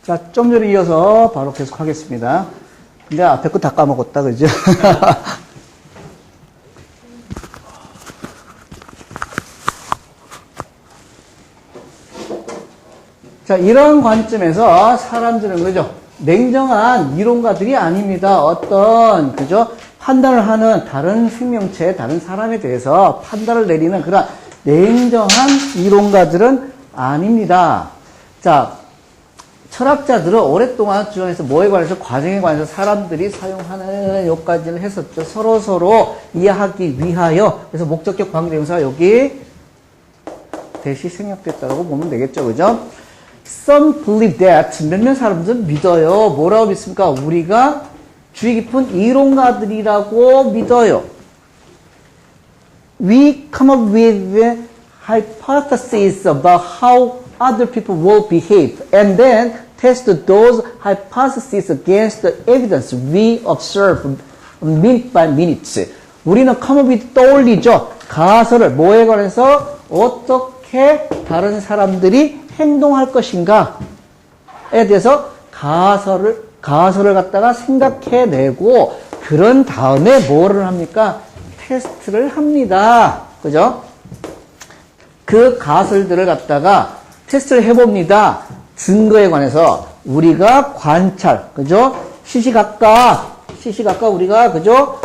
자, 좀 전에 이어서 바로 계속 하겠습니다. 근데 앞에 거 다 까먹었다, 그죠? 자, 이런 관점에서 사람들은, 그죠? 냉정한 이론가들이 아닙니다. 어떤, 그죠? 판단을 하는 다른 생명체, 다른 사람에 대해서 판단을 내리는 그런 냉정한 이론가들은 아닙니다. 자, 철학자들은 오랫동안 주장해서 뭐에 관해서, 과정에 관해서 사람들이 사용하는 요까지를 했었죠. 서로 이해하기 위하여. 그래서 목적격 관계대명사가 여기 대시 생략됐다고 보면 되겠죠. 그죠? Some believe that. 몇몇 사람들은 믿어요. 뭐라고 믿습니까? 우리가 주의 깊은 이론가들이라고 믿어요. We come up with hypotheses about how other people will behave and then test those hypotheses against the evidence we observe minute by minute. 우리는 come up with 떠올리죠. 가설을 뭐에 관해서 어떻게 다른 사람들이 행동할 것인가에 대해서 가설을 갖다가 생각해내고 그런 다음에 뭐를 합니까? 테스트를 합니다. 그죠? 그 가설들을 갖다가 테스트를 해봅니다. 증거에 관해서 우리가 관찰, 그죠? 시시각각 우리가, 그죠?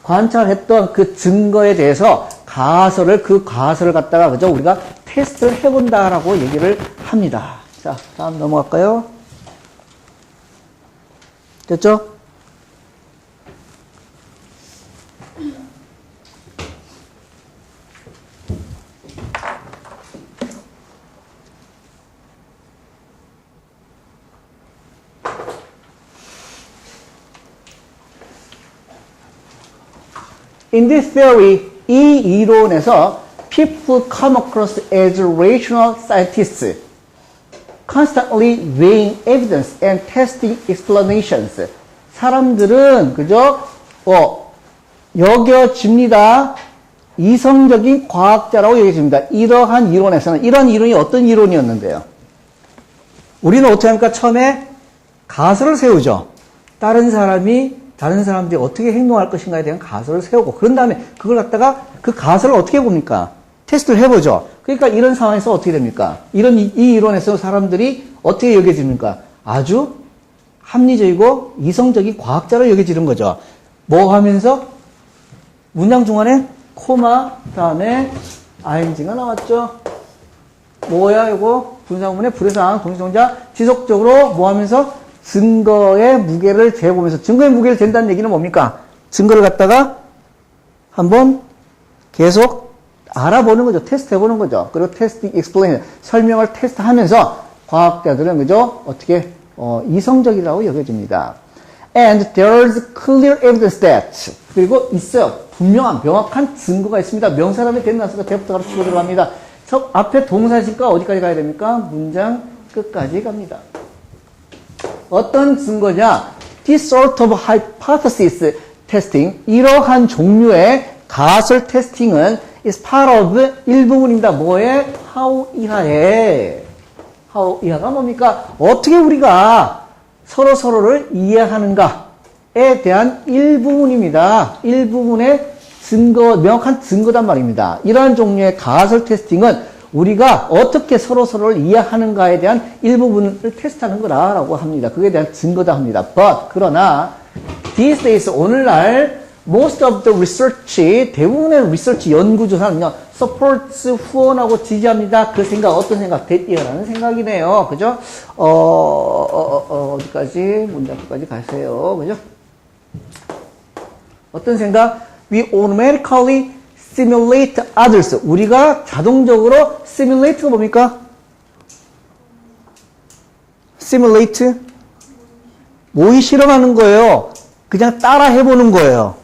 관찰했던 그 증거에 대해서 그 가설을 갖다가, 그죠? 우리가 테스트를 해본다라고 얘기를 합니다. 자, 다음 넘어갈까요? 됐죠? In this theory, 이 이론에서 people come across as rational scientists, constantly weighing evidence and testing explanations. 사람들은, 그죠? 여겨집니다. 이성적인 과학자라고 여겨집니다. 이러한 이론에서는, 이런 이론이 어떤 이론이었는데요? 우리는 어떻게 합니까? 처음에 가설을 세우죠. 다른 사람들이 어떻게 행동할 것인가에 대한 가설을 세우고, 그런 다음에 그걸 갖다가 그 가설을 어떻게 봅니까? 테스트를 해보죠. 그러니까 이런 상황에서 어떻게 됩니까? 이 이론에서 사람들이 어떻게 여겨집니까? 아주 합리적이고 이성적인 과학자로 여겨지는 거죠. 뭐 하면서? 문장 중간에 코마, 다음에 ing가 나왔죠. 뭐야, 이거? 분사구문의 불해상, 동시동자, 지속적으로 뭐 하면서? 증거의 무게를 재보면서, 증거의 무게를 잰다는 얘기는 뭡니까? 증거를 갖다가 한번 계속 알아보는 거죠. 테스트 해보는 거죠. 그리고 테스팅, 익스플레인, 설명을 테스트하면서 과학자들은, 그죠? 어떻게, 이성적이라고 여겨집니다. And there's clear evidence that. 그리고 있어요. 명확한 증거가 있습니다. 명사람의 대명사가 대부터가 치고 들어갑니다. 앞에 동사실과 어디까지 가야 됩니까? 문장 끝까지 갑니다. 어떤 증거냐? This sort of hypothesis testing, 이러한 종류의 가설 테스팅은 is part of 일부분입니다. 뭐에? how 이하에. how 이하가 뭡니까? 어떻게 우리가 서로를 이해하는가에 대한 일부분입니다. 일부분의 명확한 증거단 말입니다. 이러한 종류의 가설 테스팅은 우리가 어떻게 서로를 이해하는가에 대한 일부분을 테스트하는 거라고 합니다. 그에 대한 증거다 합니다. But, 그러나, these days, 오늘날, most of the research, 대부분의 research 연구조사는요, supports, 후원하고 지지합니다. 그 생각, 어떤 생각? 대띠라는 생각이네요. 그죠? 어디까지? 문장 끝까지 가세요. 그죠? 어떤 생각? We automatically simulate others. 우리가 자동적으로 simulate가 뭡니까? simulate? 모의 실험하는 거예요. 그냥 따라 해보는 거예요.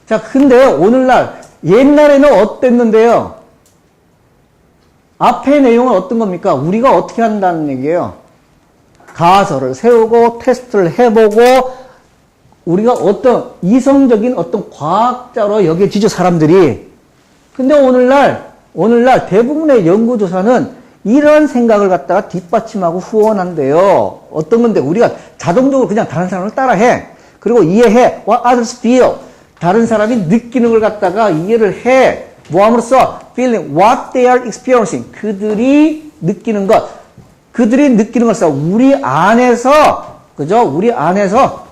자, 근데 오늘날, 옛날에는 어땠는데요? 앞의 내용은 어떤 겁니까? 우리가 어떻게 한다는 얘기예요? 가설을 세우고 테스트를 해보고 우리가 어떤 이성적인 어떤 과학자로 여겨지죠, 사람들이. 근데 오늘날 오늘날 대부분의 연구조사는 이런 생각을 갖다가 뒷받침하고 후원한대요. 어떤 건데 우리가 자동적으로 그냥 다른 사람을 따라해. 그리고 이해해. What others feel. 다른 사람이 느끼는 걸 갖다가 이해를 해. 뭐함으로써 feeling what they are experiencing. 그들이 느끼는 것. 그들이 느끼는 것을 우리 안에서 그죠? 우리 안에서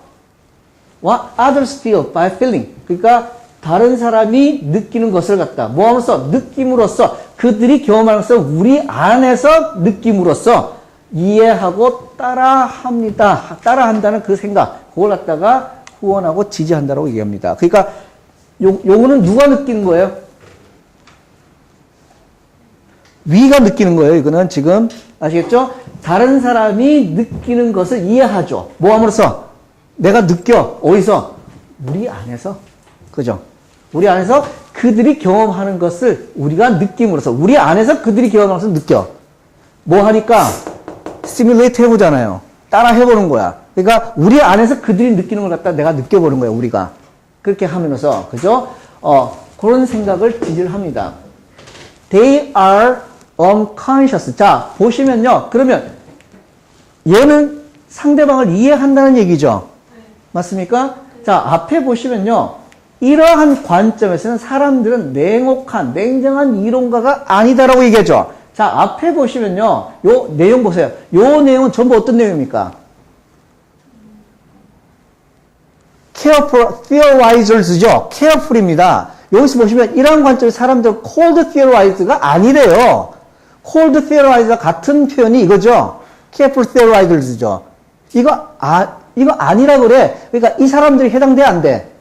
what others feel by feeling. 그러니까 다른 사람이 느끼는 것을 갖다 뭐함으로써 느낌으로써 그들이 경험하면서 우리 안에서 느낌으로써 이해하고 따라합니다. 따라한다는 그 생각 그걸 갖다가 후원하고 지지한다고 얘기합니다. 그러니까 요거는 누가 느끼는 거예요? 위가 느끼는 거예요. 이거는 지금 아시겠죠? 다른 사람이 느끼는 것을 이해하죠. 뭐함으로써 내가 느껴. 어디서? 우리 안에서. 그죠? 우리 안에서 그들이 경험하는 것을 우리가 느낌으로써 우리 안에서 그들이 경험하면서 느껴. 뭐 하니까 시뮬레이트 해보잖아요. 따라 해보는 거야. 그러니까 우리 안에서 그들이 느끼는 걸 갖다 내가 느껴보는 거야. 우리가 그렇게 하면서 그죠? 그런 생각을 지지를 합니다. They are unconscious. 자 보시면요. 그러면 얘는 상대방을 이해한다는 얘기죠. 맞습니까? 자 앞에 보시면요. 이러한 관점에서는 사람들은 냉혹한, 냉정한 이론가가 아니다라고 얘기하죠. 자, 앞에 보시면요. 요 내용 보세요. 요 내용은 전부 어떤 내용입니까? careful theorizers죠. careful입니다. 여기서 보시면 이러한 관점에서 사람들은 cold theorizer가 아니래요. cold theorizer과 같은 표현이 이거죠. careful theorizers죠. 이거 아니라 그래. 그러니까 이 사람들이 해당돼, 안 돼?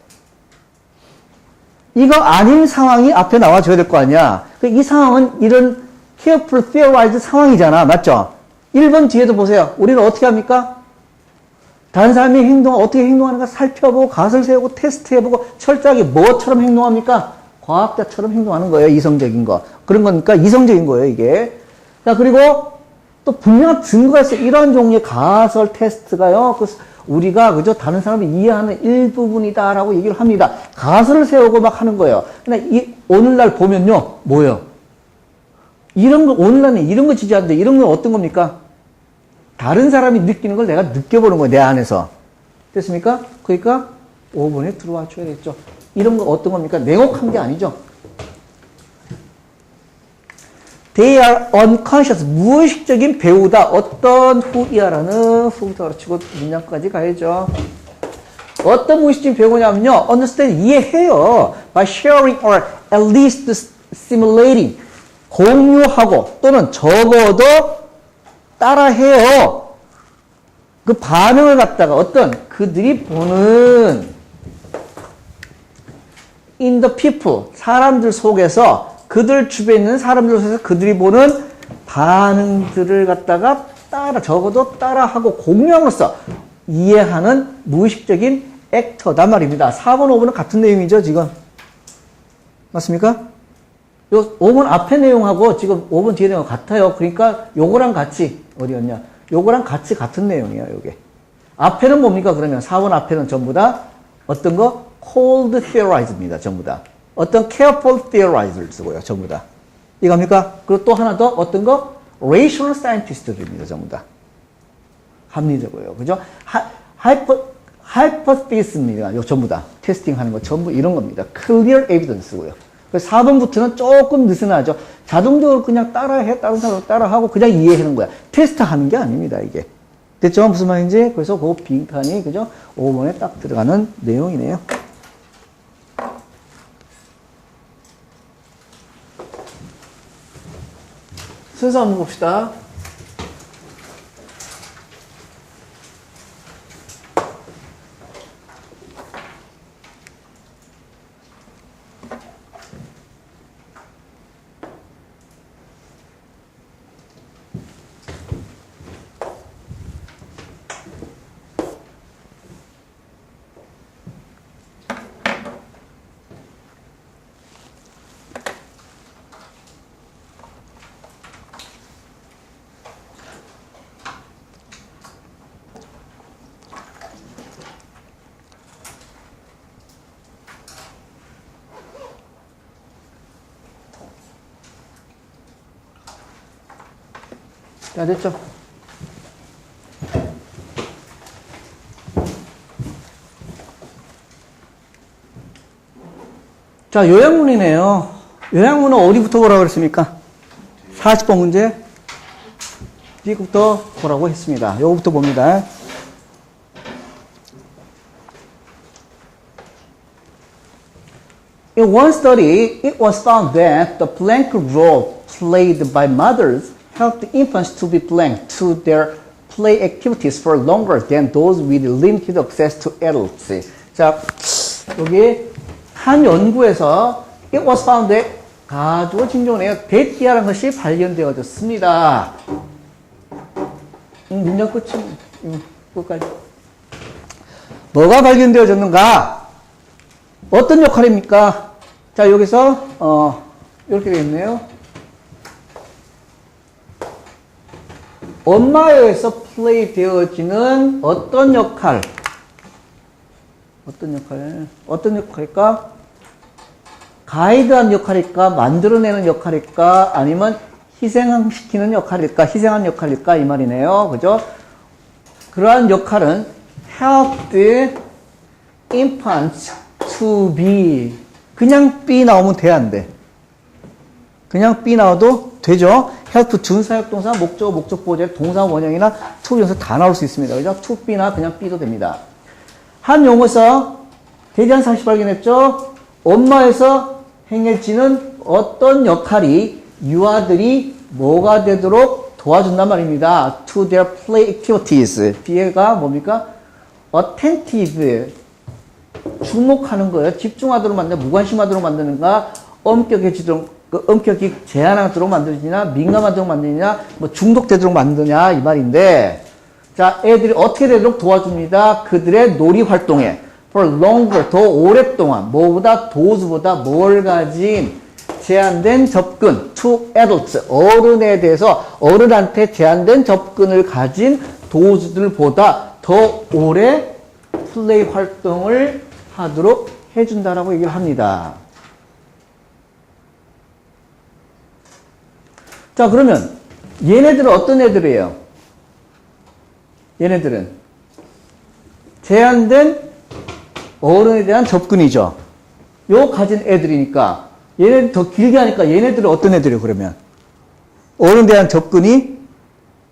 이거 아닌 상황이 앞에 나와줘야 될 거 아니야. 이 상황은 이런 careful theorized 상황이잖아. 맞죠? 1번 뒤에도 보세요. 우리는 어떻게 합니까? 다른 사람이 어떻게 행동하는가 살펴보고 가설 세우고 테스트해보고 철저하게 뭐처럼 행동합니까? 과학자처럼 행동하는 거예요. 이성적인 거. 그런 거니까 이성적인 거예요. 이게. 자, 그리고 또 분명한 증거가 있어요. 이런 종류의 가설 테스트가요. 우리가 그저 다른 사람을 이해하는 일부분이다라고 얘기를 합니다. 가설을 세우고 막 하는 거예요. 근데 오늘날 보면요, 뭐예요? 이런 거 오늘날은 이런 거 지지하는데 이런 건 어떤 겁니까? 다른 사람이 느끼는 걸 내가 느껴보는 거예요, 내 안에서. 됐습니까? 그러니까 5번에 들어와 줘야겠죠. 이런 거 어떤 겁니까? 냉혹한 게 아니죠. They are unconscious. 무의식적인 배우다. 어떤 후이야라는 후부터 가르치고 문장까지 가야죠. 어떤 무의식적인 배우냐면요. understand, 이해해요. by sharing or at least simulating. 공유하고 또는 적어도 따라해요. 그 반응을 갖다가 어떤 그들이 보는 in the people. 사람들 속에서 그들 주변에 있는 사람들 속에서 그들이 보는 반응들을 갖다가 적어도 따라하고 공유함으로써 이해하는 무의식적인 액터단 말입니다. 4번, 5번은 같은 내용이죠, 지금. 맞습니까? 요 5번 앞에 내용하고 지금 5번 뒤에 내용 같아요. 그러니까 요거랑 같이, 어디였냐? 요거랑 같이 같은 내용이에요, 요게. 앞에는 뭡니까, 그러면? 4번 앞에는 전부 다 어떤 거? cold theorized입니다, 전부 다. 어떤 careful theorizer 쓰고요, 전부 다. 이겁니까? 그리고 또 하나 더 어떤 거? rational scientist들입니다, 전부 다. 합리적이고요, 그죠? hypothesis입니다, 요 전부 다. 테스팅 하는 거 전부 이런 겁니다. clear evidence고요. 그래서 4번부터는 조금 느슨하죠. 자동적으로 그냥 따라해, 다른 사람 따라하고 그냥 이해하는 거야. 테스트 하는 게 아닙니다, 이게. 됐죠? 무슨 말인지? 그래서 그 빈칸이, 그죠? 5번에 딱 들어가는 내용이네요. 순서 한번 봅시다. 자, 됐죠? 자, 요약문이네요. 요약문은 어디부터 보라고 그랬습니까? 40번 문제. B부터 보라고 했습니다. 요거부터 봅니다. In one study, it was found that the blank role played by mothers helped infants to be blank to their play activities for longer than those with limited access to adults. 자, 여기 한 연구에서 it was found that 가주어 진조네요. that이라는 것이 발견되어졌습니다. 문장 끝까지. 뭐가 발견되어졌는가? 어떤 역할입니까? 자, 여기서 이렇게 되어 있네요. 엄마에서 플레이 되어지는 어떤 역할? 어떤 역할일까? 가이드한 역할일까? 만들어내는 역할일까? 아니면 희생시키는 역할일까? 희생한 역할일까? 이 말이네요. 그죠? 그러한 역할은 helped infants to be. 그냥 be 나오면 돼, 안 돼? 그냥 be 나와도 되죠? help 준사역동사, 목적, 목적보호제, 동사 원형이나 to 비동사 다 나올 수 있습니다. 그죠? to be나 그냥 be도 됩니다. 한 용어에서 대대한 상식 발견했죠? 엄마에서 행해지는 어떤 역할이 유아들이 뭐가 되도록 도와준단 말입니다. To their play activities. 뒤에가 뭡니까? attentive. 주목하는 거예요. 집중하도록 만드는, 무관심하도록 만드는가, 엄격히 제한하도록 만들지냐, 민감하도록 만드냐, 뭐 중독되도록 만드냐, 이 말인데, 자, 애들이 어떻게 되도록 도와줍니다. 그들의 놀이 활동에. for longer, 더 오랫동안, 뭐보다, those보다 뭘 가진 제한된 접근, to adults, 어른에 대해서, 어른한테 제한된 접근을 가진 those들보다 더 오래 플레이 활동을 하도록 해준다라고 얘기를 합니다. 자, 그러면 얘네들은 어떤 애들이에요? 얘네들은 제한된 어른에 대한 접근이죠. 요 가진 애들이니까 얘네들 더 길게 하니까 얘네들은 어떤 애들이에요? 그러면 어른에 대한 접근이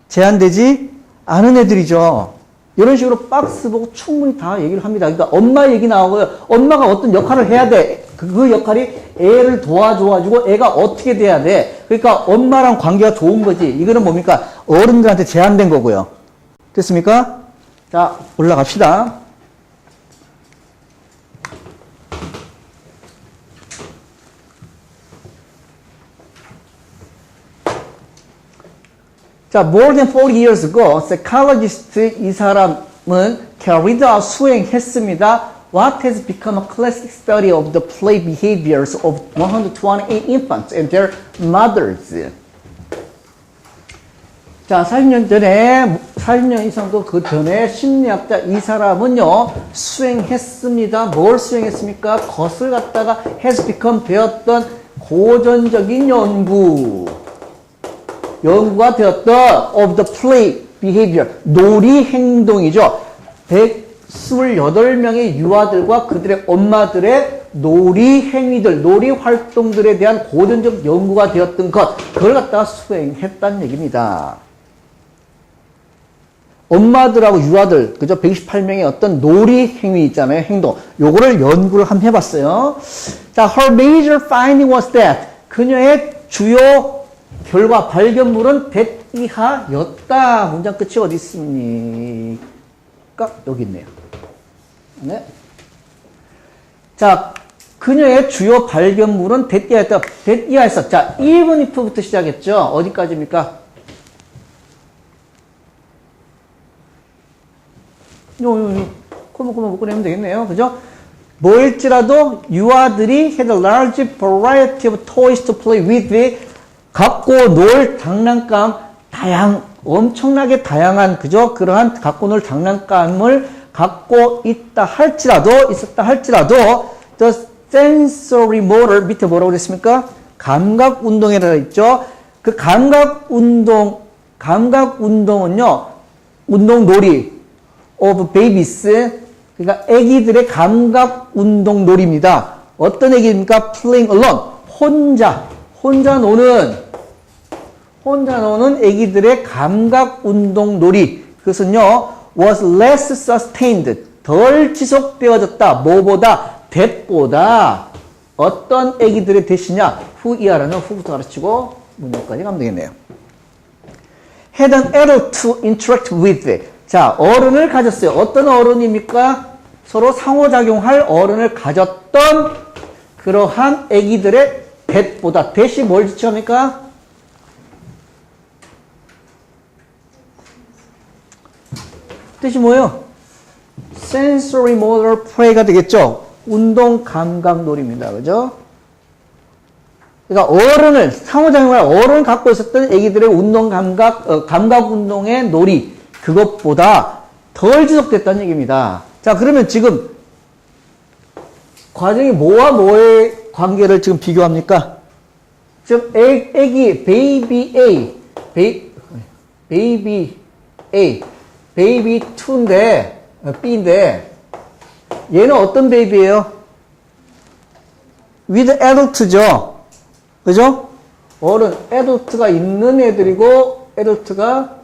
제한되지 않은 애들이죠. 이런 식으로 박스 보고 충분히 다 얘기를 합니다. 그러니까 엄마 얘기 나오고요. 엄마가 어떤 역할을 해야 돼. 그 역할이 애를 도와줘가지고 애가 어떻게 돼야 돼. 그러니까 엄마랑 관계가 좋은 거지. 이거는 뭡니까? 어른들한테 제한된 거고요. 됐습니까? 자, 올라갑시다. 자, more than 40 years ago, psychologist 이 사람은 carried out 수행했습니다. What has become a classic study of the play behaviors of 128 infants and their mothers. 자, 40년 전에, 40년 이상도 그 전에 심리학자 이 사람은요, 수행했습니다. 뭘 수행했습니까? 것을 갖다가 has become 되었던 고전적인 연구가 되었던 of the play behavior, 놀이 행동이죠. 128명의 유아들과 그들의 엄마들의 놀이 행위들, 놀이 활동들에 대한 고전적 연구가 되었던 것, 그걸 갖다가 수행했다는 얘기입니다. 엄마들하고 유아들, 그죠? 128명의 어떤 놀이 행위 있잖아요. 행동. 요거를 연구를 한번 해봤어요. 자, her major finding was that 그녀의 주요 결과, 발견물은 that 이하였다. 문장 끝이 어디 있습니까? 여기 있네요. 네. 자, 그녀의 주요 발견물은 that 이하였다. that 이하였어. 자, even if부터 시작했죠. 어디까지입니까? 코만 묶어내면 되겠네요. 그죠? 뭐일지라도 유아들이 had a large variety of toys to play with. 갖고 놀 장난감, 엄청나게 다양한, 그죠? 그러한 갖고 놀 장난감을 갖고 있었다 할지라도, the sensory motor, 밑에 뭐라고 그랬습니까? 감각 운동이라고 했죠? 그 감각 운동 감각 운동은요, 운동 놀이 of babies, 그러니까 아기들의 감각 운동 놀이입니다. 어떤 아기입니까? playing alone, 혼자 노는 아기들의 감각 운동 놀이. 그것은요, was less sustained, 덜 지속되어졌다. 뭐보다? that보다. 어떤 아기들의 대시냐? who 이하라는 who부터 가르치고 문장까지 가면 되겠네요. had an adult to interact with. 자, 어른을 가졌어요. 어떤 어른입니까? 서로 상호작용할 어른을 가졌던 그러한 아기들의 that보다. that이 뭘 지칭합니까? 뜻이 뭐예요? sensory motor play가 되겠죠? 운동 감각 놀이입니다. 그죠? 그러니까 어른을, 상호작용할 어른을 갖고 있었던 아기들의 운동 감각, 감각 운동의 놀이, 그것보다 덜 지속됐다는 얘기입니다. 자, 그러면 지금 과정이 뭐와 뭐의 관계를 지금 비교합니까? 지금 애기, 베이비 A, 베이비 2인데, B인데, 얘는 어떤 베이비예요? with adult죠. 그죠? 어른, adult가 있는 애들이고, adult가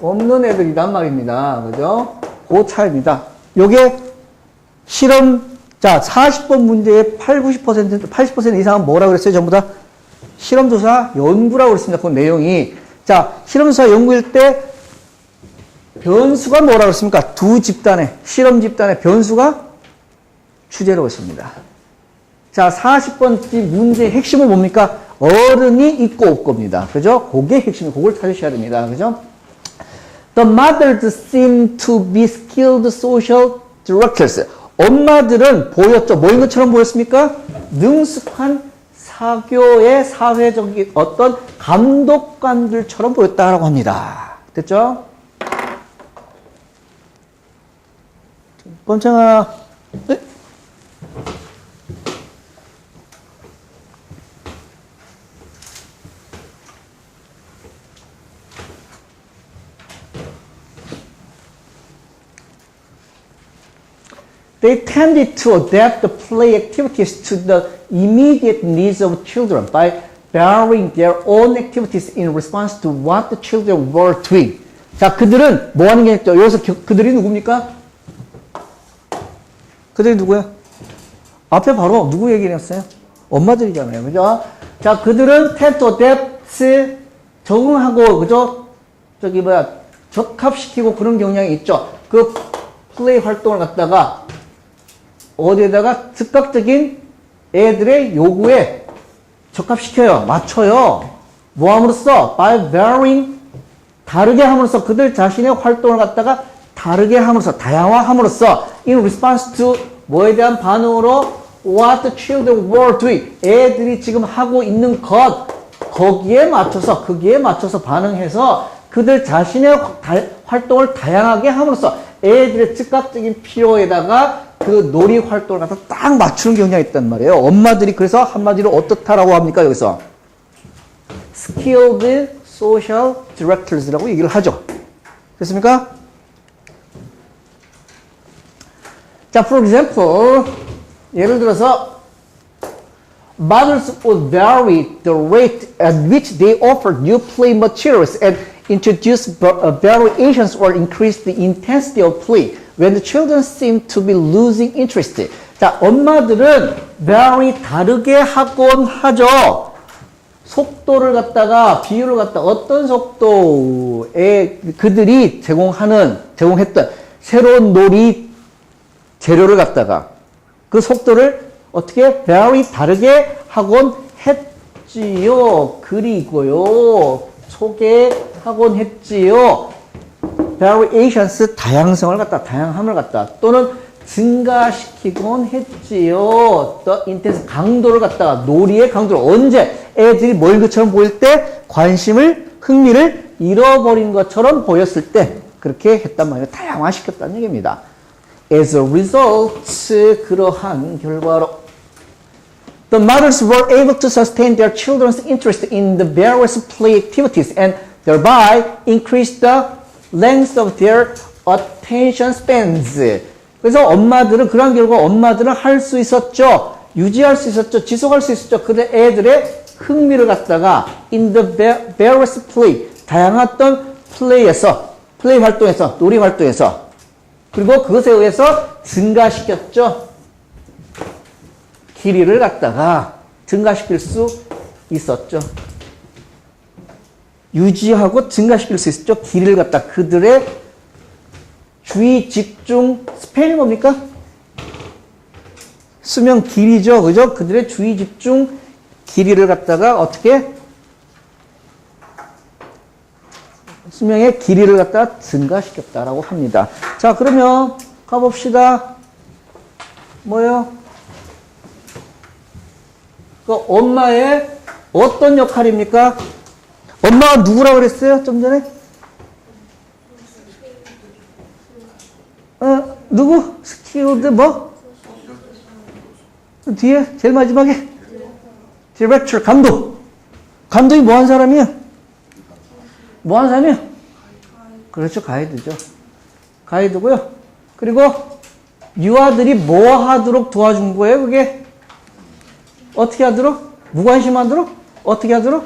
없는 애들이란 말입니다. 그죠? 그 차이입니다. 요게 실험, 자, 40번 문제의 80% 이상은 뭐라고 그랬어요? 전부 다 실험조사 연구라고 그랬습니다. 그 내용이. 자, 실험조사 연구일 때 변수가 뭐라고 그랬습니까? 두 집단의, 실험 집단의 변수가 주제로 했습니다. 자, 40번째 문제의 핵심은 뭡니까? 어른이 있고 없고입니다. 그죠? 그게 핵심이, 그걸 찾으셔야 됩니다. 그죠? The mothers seem to be skilled social directors. 엄마들은 보였죠. 뭐인 것처럼 보였습니까? 능숙한 사교의 사회적인 어떤 감독관들처럼 보였다라고 합니다. 됐죠? 범창아, 네? They tended to adapt the play activities to the immediate needs of children by varying their own activities in response to what the children were doing. 자, 그들은 뭐 하는 게 있죠? 여기서 그들이 누굽니까? 그들이 누구야? 앞에 바로 누구 얘기했어요? 엄마들이잖아요. 그죠? 자, 그들은 tend to adapt, 적응하고, 그죠? 적합시키고 그런 경향이 있죠. 그 플레이 활동을 갖다가 어디에다가 즉각적인 애들의 요구에 적합시켜요. 맞춰요. 뭐 함으로써? by varying, 다르게 함으로써, 그들 자신의 활동을 갖다가 다르게 함으로써, 다양화함으로써 in response to 뭐에 대한 반응으로 what the children were doing, 애들이 지금 하고 있는 것, 거기에 맞춰서, 거기에 맞춰서 반응해서 그들 자신의 활동을 다양하게 함으로써 애들의 즉각적인 필요에다가 그 놀이 활동을 갖다 딱 맞추는 경향이 있단 말이에요. 엄마들이 그래서 한마디로 어떻다라고 합니까? 여기서 skilled social directors라고 얘기를 하죠. 됐습니까? 자, for example, 예를 들어서 mothers would vary the rate at which they offer new play materials and introduce variations or increase the intensity of play when the children seem to be losing interest. 자, 엄마들은 vary, 다르게 하곤 하죠. 속도를 갖다가, 비율을 갖다가 어떤 속도에 그들이 제공했던 새로운 놀이 재료를 갖다가 그 속도를 어떻게 vary, 다르게 하곤 했지요. 그리고요, 소개하곤 했지요. variations, 다양성을 갖다, 다양함을 갖다, 또는 증가시키곤 했지요. 또 intense, 강도를 갖다가, 놀이의 강도를 언제 애들이 뭘 그처럼 보일 때 관심을, 흥미를 잃어버린 것처럼 보였을 때 그렇게 했단 말이에요. 다양화시켰다는 얘기입니다. As a result, 그러한 결과로 the mothers were able to sustain their children's interest in the various play activities and thereby increase the length of their attention spans. 그래서 엄마들은, 그런 결과 엄마들은 할 수 있었죠. 유지할 수 있었죠. 지속할 수 있었죠. 근데 애들의 흥미를 갖다가 in the various play, 다양한 플레이에서, 플레이 활동에서, 놀이 활동에서, 그리고 그것에 의해서 증가시켰죠. 길이를 갖다가 증가시킬 수 있었죠. 유지하고 증가시킬 수 있었죠. 길이를 갖다 그들의 주의 집중 스펠이 뭡니까? 수명 길이죠. 그죠? 그들의 주의 집중 길이를 갖다가 어떻게 수명의 길이를 갖다가 증가시켰다라고 합니다. 자, 그러면 가봅시다. 뭐요? 그 엄마의 어떤 역할입니까? 엄마가 누구라고 그랬어요? 좀 전에? 누구? 스킬드 뭐? 뒤에 제일 마지막에 디렉터 감독. 감독이 뭐 한 사람이야? 뭐 한 사람이야? 그렇죠. 가이드죠. 가이드고요. 그리고 유아들이 뭐 하도록 도와준 거예요? 그게 어떻게 하도록? 무관심하도록? 어떻게 하도록?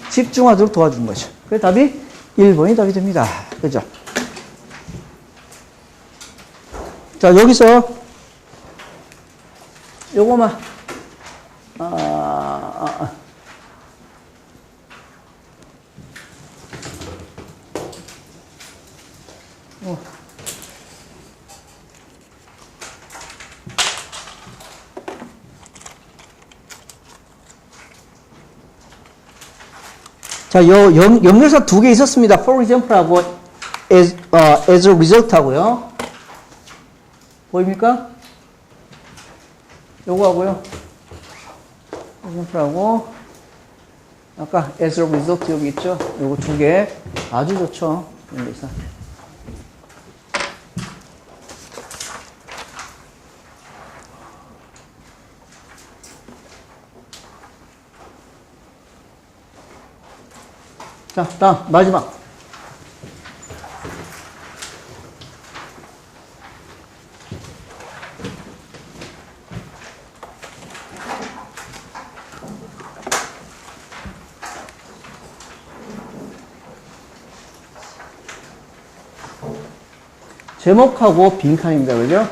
집중하도록 도와준 거죠. 그래서 답이 1번이 답이 됩니다. 그죠? 자, 여기서 요거만 자, 연결사 두 개 있었습니다. For example 하고 as a result 하고요. 보입니까? 요거 하고요. For example 하고 아까 as a result 여기 있죠? 요거 두 개 아주 좋죠. 연결사. 자, 다음 마지막. 제목하고 빈칸입니다. 그죠?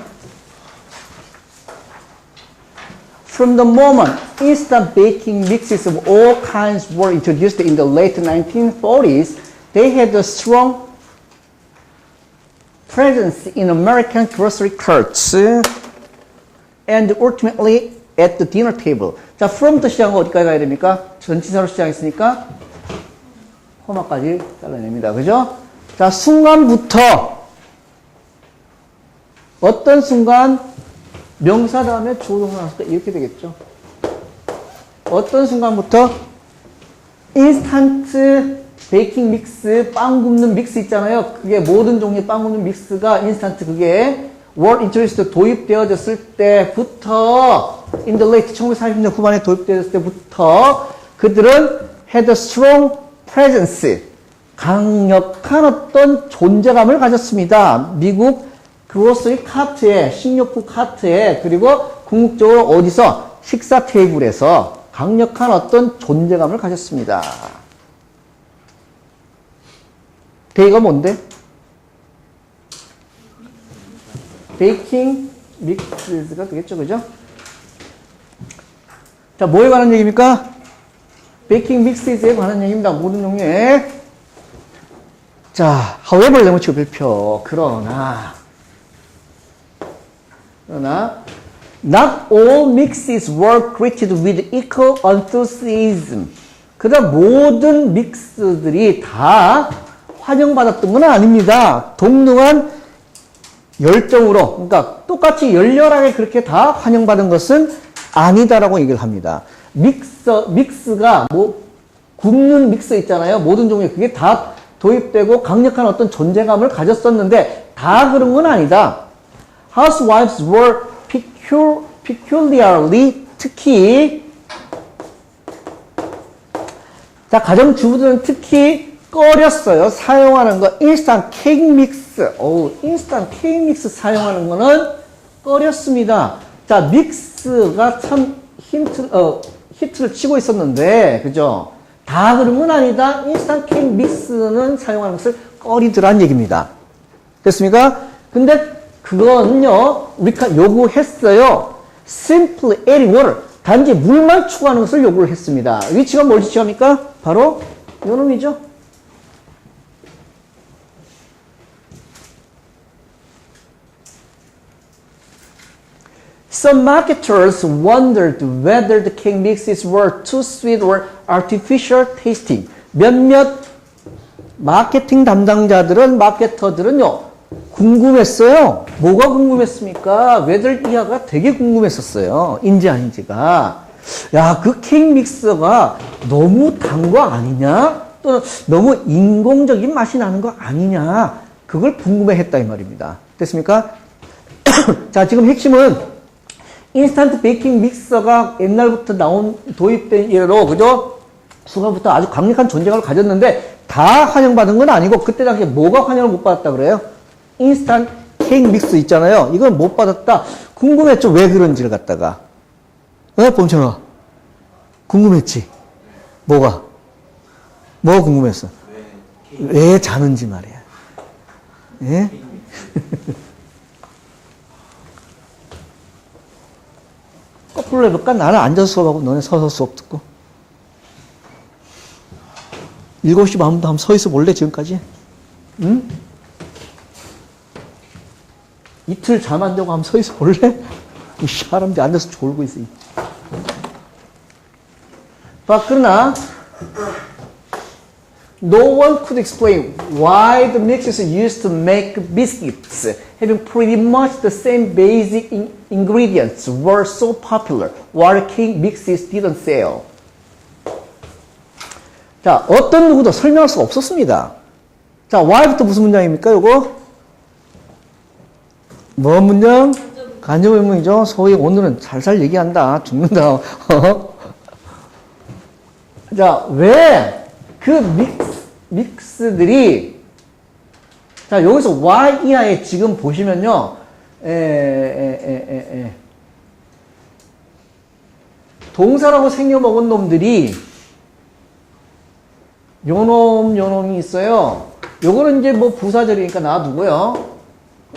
From the moment instant baking mixes of all kinds were introduced in the late 1940s, they had a strong presence in American grocery carts and ultimately at the dinner table. 자, from부터 시작하고 어디까지 가야 됩니까? 전치사로 시작했으니까 코마까지 잘라냅니다. 그죠? 자, 순간부터 어떤 순간 명사 다음에 주어동사 나왔을 때 이렇게 되겠죠. 어떤 순간부터 인스턴트 베이킹 믹스, 빵 굽는 믹스 있잖아요. 그게 모든 종류의 빵 굽는 믹스가 인스턴트 그게 were introduced 도입되어졌을 때부터 in the late 1940년대 후반에 도입되어졌을 때부터 그들은 had a strong presence 강력한 어떤 존재감을 가졌습니다. 미국 그로서리 카트에, 식료품 카트에, 그리고 궁극적으로 어디서? 식사 테이블에서 강력한 어떤 존재감을 가졌습니다. 데이가 뭔데? 베이킹 믹스가 되겠죠, 그죠? 자, 뭐에 관한 얘기입니까? 베이킹 믹스에 관한 얘기입니다. 모든 종류의. 자, however 레모치고 별표. 그러나 not all mixes were greeted with equal enthusiasm. 그러나 모든 믹스들이 다 환영받았던 건 아닙니다. 동등한 열정으로, 그러니까 똑같이 열렬하게 그렇게 다 환영받은 것은 아니다라고 얘기를 합니다. 믹스가 뭐 굽는 믹스 있잖아요. 모든 종류 그게 다 도입되고 강력한 어떤 존재감을 가졌었는데 다 그런 건 아니다. Housewives were peculiarly 특히 자 가정주부들은 특히 끓였어요. 사용하는 거 인스턴트 케이크 믹스. 인스턴트 케이크 믹스 사용하는 거는 끓였습니다. 자, 믹스가 참 히트를 치고 있었는데, 그죠? 다 그런 건 아니다. 인스턴트 케이크 믹스는 사용하는 것을 끓이더란 얘기입니다. 됐습니까? 근데 그거는요, 우리가 요구했어요. Simply adding water. 단지 물만 추가하는 것을 요구를 했습니다. 위치가 뭘 지시합니까? 바로 요 놈이죠. Some marketers wondered whether the cake mixes were too sweet or artificial tasting. 몇몇 마케팅 담당자들은, 마케터들은요, 궁금했어요. 뭐가 궁금했습니까? whether 이하가 되게 궁금했었어요. 인지 아닌지가. 야, 그 케이크 믹서가 너무 단 거 아니냐? 또는 너무 인공적인 맛이 나는 거 아니냐? 그걸 궁금해했다 이 말입니다. 됐습니까? 자, 지금 핵심은 인스턴트 베이킹 믹서가 옛날부터 도입된 이래로, 그죠? 수가부터 아주 강력한 존재감을 가졌는데, 다 환영받은 건 아니고, 그때 당시에 뭐가 환영을 못 받았다 그래요? 인스턴트 케이크 믹스 있잖아요. 이건 못 받았다. 궁금했죠? 왜 그런지를 갖다가. 범청아. 궁금했지? 뭐가 궁금했어? 왜 자는지 말이야. 예? 거꾸로 해볼까? 나는 앉아서 수업하고 너네 서서 수업 듣고. 7시 반부터 한번 서 있어 볼래, 지금까지? 응? 이틀 잠 안 자고 한번 서 있어 볼래? 이 사람들이 앉아서 졸고 있어. 그러나, no one could explain why the mixes used to make biscuits, having pretty much the same basic ingredients, were so popular, while cake mixes didn't sell. 자, 어떤 누구도 설명할 수가 없었습니다. 자, why부터 무슨 문장입니까, 요거? 뭐 문장? 간접문장이죠. 소위 오늘은 살살 얘기한다. 죽는다. 자, 왜 그 믹스들이, 자, 여기서 y 이하에 지금 보시면요, 동사라고 생겨먹은 놈들이 요놈이 있어요. 요거는 이제 뭐 부사절이니까 놔두고요.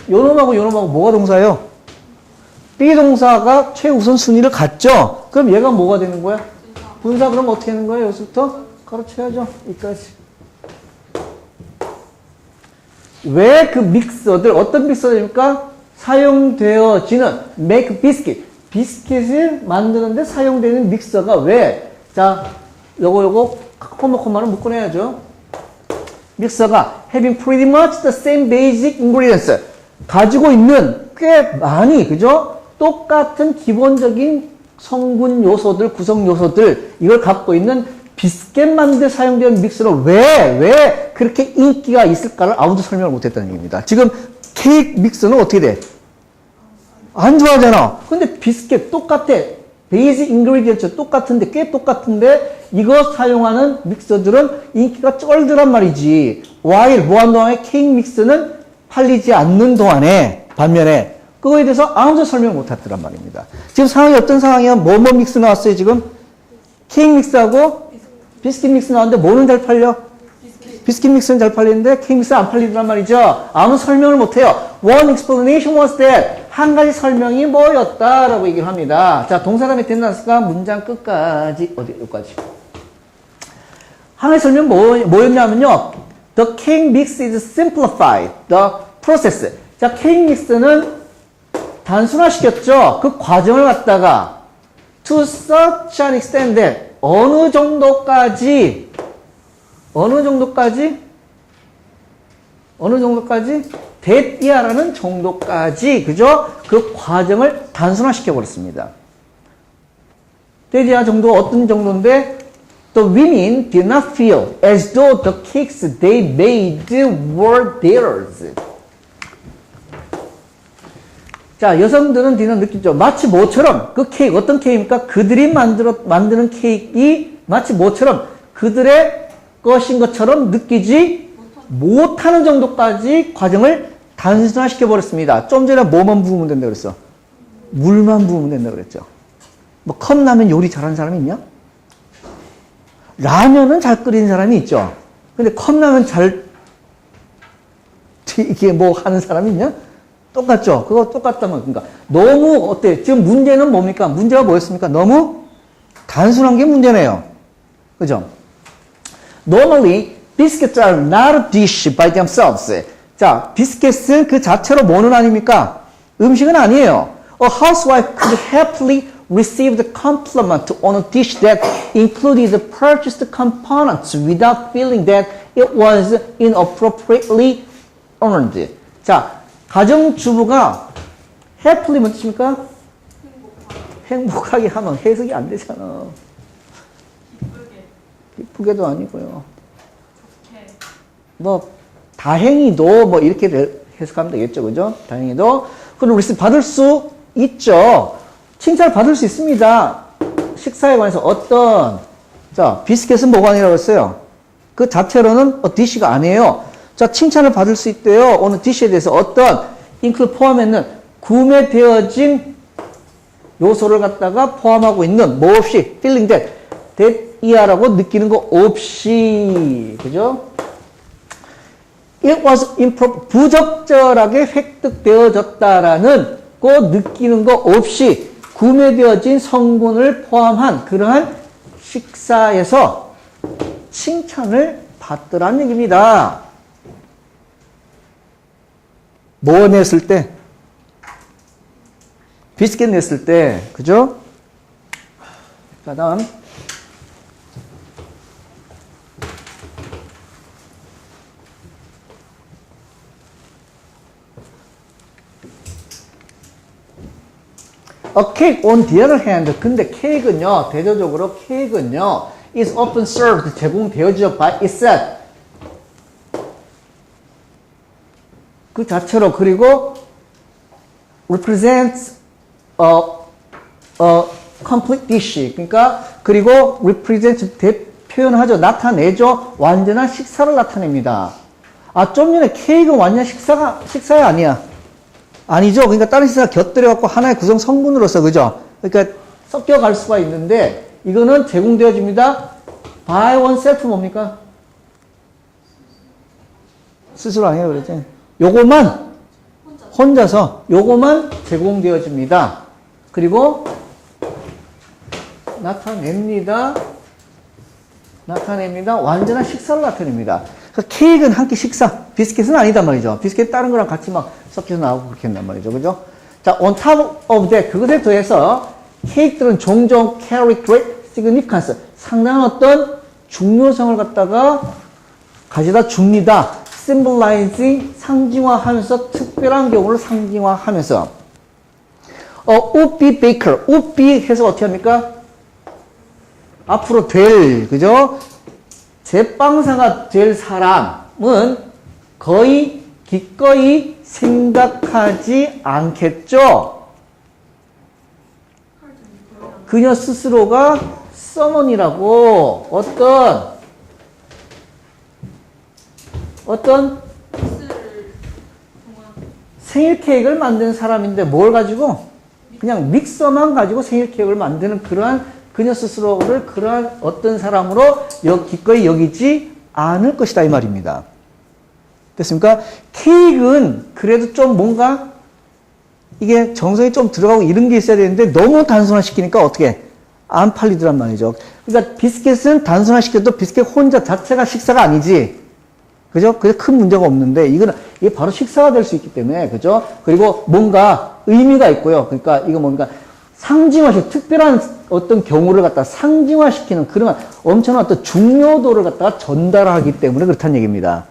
요놈하고 뭐가 동사예요? 비동사가 최우선 순위를 갖죠? 그럼 얘가 뭐가 되는 거야? 분사. 그럼 어떻게 하는 거예요? 여기서부터 가르쳐야죠. 여기까지. 왜 그 믹서들, 어떤 믹서들입니까? 사용되어지는 make biscuit. 비스킷을 만드는데 사용되는 믹서가 왜? 자, 요거 코마를 묶어내야죠. 믹서가 having pretty much the same basic ingredients. 가지고 있는 꽤 많이, 그죠? 똑같은 기본적인 성분 요소들, 구성 요소들, 이걸 갖고 있는 비스켓 만들 때 사용되는 믹서는 왜 그렇게 인기가 있을까를 아무도 설명을 못했다는 얘기입니다. 지금 케이크 믹서는 어떻게 돼? 안 좋아하잖아. 근데 비스켓 똑같아. 베이직 인그리디언트 똑같은데, 꽤 똑같은데, 이거 사용하는 믹서들은 인기가 쩔더란 말이지. while 무한 동안에 케이크 믹서는 팔리지 않는 동안에, 반면에, 그거에 대해서 아무도 설명 못 했더란 말입니다. 지금 상황이 어떤 상황이야? 뭐 믹스 나왔어요, 지금? 케이크 믹스하고 비스킷 믹스 나왔는데 뭐는 잘 팔려? 비스킷 믹스는 잘 팔리는데 케이크 믹스는 안 팔리더란 말이죠. 아무 설명을 못 해요. One explanation was that. 한 가지 설명이 뭐였다라고 얘기를 합니다. 자, 동사가 밑에 나왔으니까 문장 끝까지, 여기까지. 한 가지 설명 뭐였냐면요. The cake mix is simplified. The process. 자, 케이크 믹스는 단순화시켰죠. 그 과정을 갖다가 to such an extent that 어느 정도까지 that이야라는 정도까지, 그죠? 그 과정을 단순화시켜 버렸습니다. that이야 정도 어떤 정도인데 the women did not feel as though the cakes they made were theirs. 자, 여성들은 뒤는 느끼죠. 마치 뭐처럼 그 케이크, 어떤 케이크입니까? 그들이 만드는 케이크이 마치 뭐처럼 그들의 것인 것처럼 느끼지 못하는 정도까지 과정을 단순화시켜 버렸습니다. 좀 전에 뭐만 부으면 된다 그랬어? 물만 부으면 된다 그랬죠. 뭐 컵라면 요리 잘하는 사람이 있냐? 라면은 잘 끓이는 사람이 있죠. 근데 컵라면 이게 뭐 하는 사람이 있냐? 똑같죠. 그거 똑같단 말이야. 그러니까 너무 어때? 지금 문제는 뭡니까? 문제가 뭐였습니까? 너무 단순한 게 문제네요. 그죠? Normally, biscuits are not a dish by themselves. 자, 비스켓은 그 자체로 뭐는 아닙니까? 음식은 아니에요. A housewife could happily receive the compliment on a dish that included the purchased components without feeling that it was inappropriately earned. 자, 가정주부가 happily 뭔 뜻입니까? 행복하게 하면 해석이 안 되잖아. 기쁘게도 아니고요. 뭐 다행히도 뭐 이렇게 해석하면 되겠죠, 그죠? 다행히도 그럼 리스 받을 수 있죠. 칭찬을 받을 수 있습니다. 식사에 관해서 어떤 자 비스켓은 뭐가 아니라고 했어요? 그 자체로는 디시가 아니에요. 자 칭찬을 받을 수 있대요. 오늘 디시에 대해서 어떤 include 포함했는 구매되어진 요소를 갖다가 포함하고 있는 뭐 없이 feeling that 이하라고 느끼는 거 없이 그죠? It was improper 부적절하게 획득되어졌다라는 거 느끼는 거 없이 구매되어진 성분을 포함한 그러한 식사에서 칭찬을 받더란 얘기입니다. 뭐 냈을 때? 비스켓 냈을 때, 그죠? 자, 다음. A cake on the other hand. 근데 케이크는요, 대조적으로 케이크는요, is often served, 제공되어지죠, by itself. 그 자체로, 그리고 represents a complete dish. 그러니까, 그리고 represents, 표현하죠, 나타내죠, 완전한 식사를 나타냅니다. 아, 좀 전에 케이크는 완전 식사야 아니야. 아니죠. 그러니까 다른 식사가 곁들여갖고 하나의 구성 성분으로서, 그죠? 그러니까 섞여갈 수가 있는데, 이거는 제공되어집니다. by oneself 뭡니까? 스스로 아니에요, 그랬지? 요거만, 혼자서, 요거만 제공되어집니다. 그리고, 나타냅니다. 완전한 식사를 나타냅니다. 케이크는 한 끼 식사, 비스킷은 아니단 말이죠. 비스킷 다른 거랑 같이 막 섞여서 나오고 그렇게 한단 말이죠. 그죠? 자, on top of that, 그것에 더해서 케이크들은 종종 carry great significance, 상당한 어떤 중요성을 갖다가 가져다 줍니다. symbolizing, 상징화하면서, 특별한 경우를 상징화하면서. would be baker, would be 해서 어떻게 합니까? 앞으로 될, 그죠? 제빵사가 될 사람은 거의 기꺼이 생각하지 않겠죠. 그녀 스스로가 서먼이라고 어떤 생일 케이크를 만드는 사람인데 뭘 가지고? 그냥 믹서만 가지고 생일 케이크를 만드는 그러한 그녀 스스로를 그러한 어떤 사람으로 기꺼이 여기지 않을 것이다 이 말입니다. 됐습니까? 케이크는 그래도 좀 뭔가 이게 정성이 좀 들어가고 이런 게 있어야 되는데 너무 단순화시키니까 어떻게 안 팔리더란 말이죠. 그러니까 비스켓은 단순화시켜도 비스켓 혼자 자체가 식사가 아니지. 그죠? 그게 큰 문제가 없는데 이게 바로 식사가 될 수 있기 때문에 그죠? 그리고 뭔가 의미가 있고요. 그러니까 이거 뭔가 상징화시키는 특별한 어떤 경우를 갖다 상징화시키는 그런 엄청난 어떤 중요도를 갖다가 전달하기 때문에 그렇다는 얘기입니다.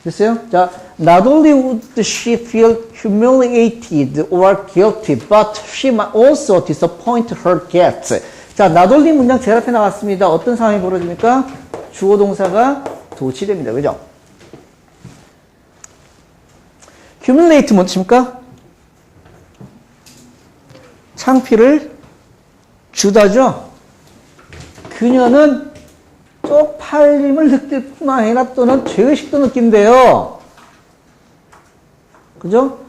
됐어요? 자, not only would she feel humiliated or guilty, but she might also disappoint her guests. 자, not only 문장 제일 앞에 나왔습니다. 어떤 상황이 벌어집니까? 주어 동사가 도치됩니다. 그죠? humiliate 뭔 뜻입니까? 창피를 주다죠. 그녀는 쪽팔림을 느낄 뿐만 아니라 또는 죄의식도 느낀대요. 그죠?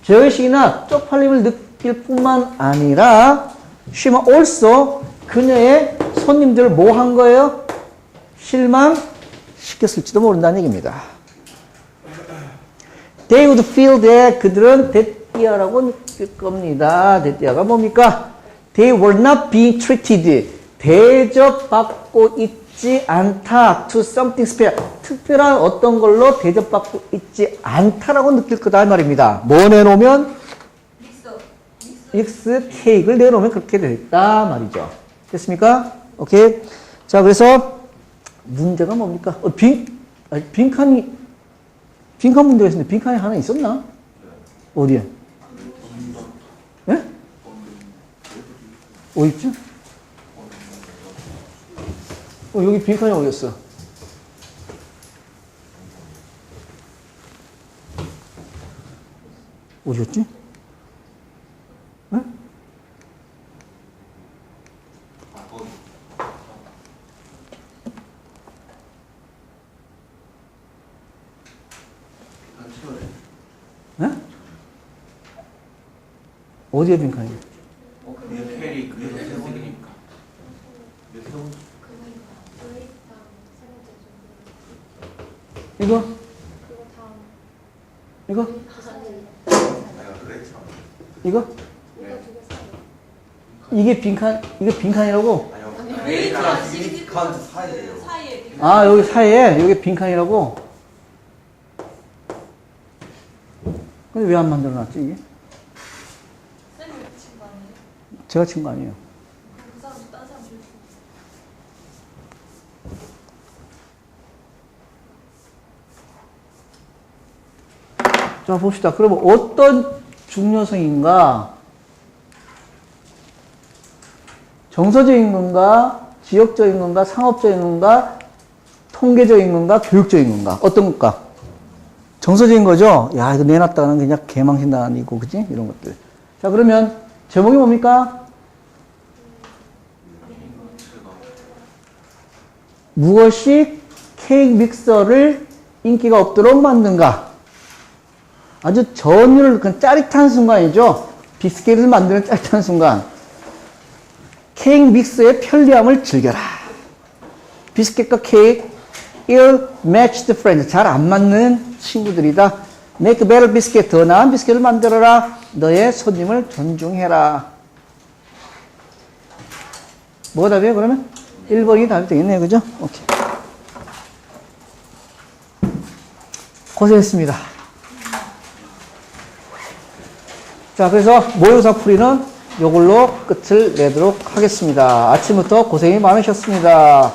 죄의식이나 쪽팔림을 느낄 뿐만 아니라 she might also 그녀의 손님들을 뭐 한 거예요? 실망시켰을지도 모른다는 얘기입니다. They would feel that 그들은 대띠아라고 느낄 겁니다. 대띠아가 뭡니까? They were not being treated. 대접받고 있지 않다. To something special. 특별한 어떤 걸로 대접받고 있지 않다라고 느낄 거다 말입니다. 뭐 내놓으면? 믹스 케이크를 내놓으면 그렇게 되겠다 말이죠. 됐습니까? 오케이. 자, 그래서 문제가 뭡니까? 빈칸 문제가 있는데 빈칸이 하나 있었나? 어디에? 예? 어디 있지? 여기 빈칸이 어디 있어? 어디였지? 예? 네? 어디에 빈칸이에요? 캐리 그래서 세우니까 이거? 이거? 이거? 이게 빈칸이라고? 웨이트랑 빈칸 사이에요. 아, 여기 사이에, 여기 빈칸이라고? 근데 왜 안 만들어 놨지, 이게? 제가 친 거 아니에요. 자, 봅시다. 그러면 어떤 중요성인가? 정서적인 건가? 지역적인 건가? 상업적인 건가? 통계적인 건가? 교육적인 건가? 어떤 것과? 정서적인 거죠? 야, 이거 내놨다가는 그냥 개망신다 아니고, 그지? 이런 것들. 자, 그러면 제목이 뭡니까? 무엇이 케이크 믹서를 인기가 없도록 만든가? 아주 전율을, 그 짜릿한 순간이죠? 비스킷을 만드는 짜릿한 순간. 케이크 믹서의 편리함을 즐겨라. 비스킷과 케이크, ill matched friends. 잘 안 맞는 친구들이다. Make a better biscuit. 더 나은 비스킷을 만들어라. 너의 손님을 존중해라. 뭐가 답이에요, 그러면? 1번이 답이 되겠네요, 그죠? 오케이. 고생했습니다. 자, 그래서 모의고사 풀이는 이걸로 끝을 내도록 하겠습니다. 아침부터 고생이 많으셨습니다.